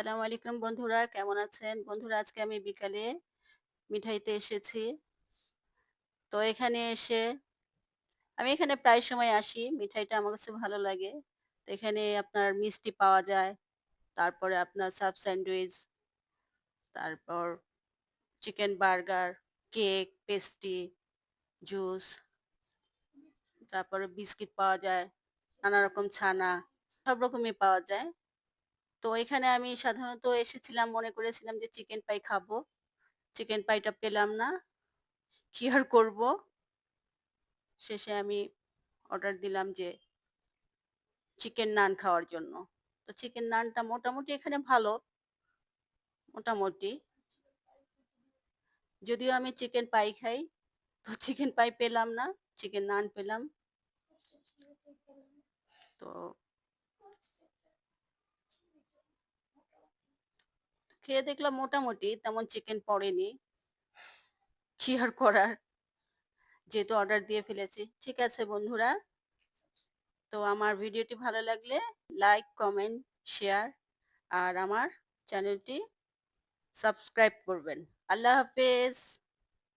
আসসালামু আলাইকুম বন্ধুরা, কেমন আছেন? বন্ধুরা আজকে আমি বিকালে মিঠাইতে এসেছি। তো এখানে এসে আমি এখানে প্রায় সময় আসি। মিঠাইটা আমার কাছে ভালো লাগে। তো এখানে আপনার মিষ্টি পাওয়া যায়। তারপরে আপনার সাব স্যান্ডউইচ, তারপর chicken burger, cake, pastry, juice, তারপরে বিস্কিট পাওয়া যায়, নানা রকম ছানা, সব রকমই পাওয়া যায়। তো এখানে আমি সাধারণত এসেছিলাম মনে করেছিলাম যে চিকেন পাই খাবো। চিকেন পাইটা পেলাম না। কি আর করব? শেষে আমি অর্ডার দিলাম যে চিকেন নান খাওয়ার জন্য। তো চিকেন নানটা মোটামুটি এখানে ভালো, মোটামুটি। যদিও আমি চিকেন পাই খাই, তো চিকেন পাই পেলাম না, চিকেন নান পেলাম। তো খেয়ে দেখলাম মোটামুটি তেমন চিকেন পড়েনি। কি আর করার? যেহেতু অর্ডার দিয়ে ফেলেছি। ঠিক আছে বন্ধুরা, তো আমার ভিডিওটি ভালো লাগলে লাইক, কমেন্ট, শেয়ার আর আমার চ্যানেলটি সাবস্ক্রাইব করবেন। আল্লাহ হাফেজ।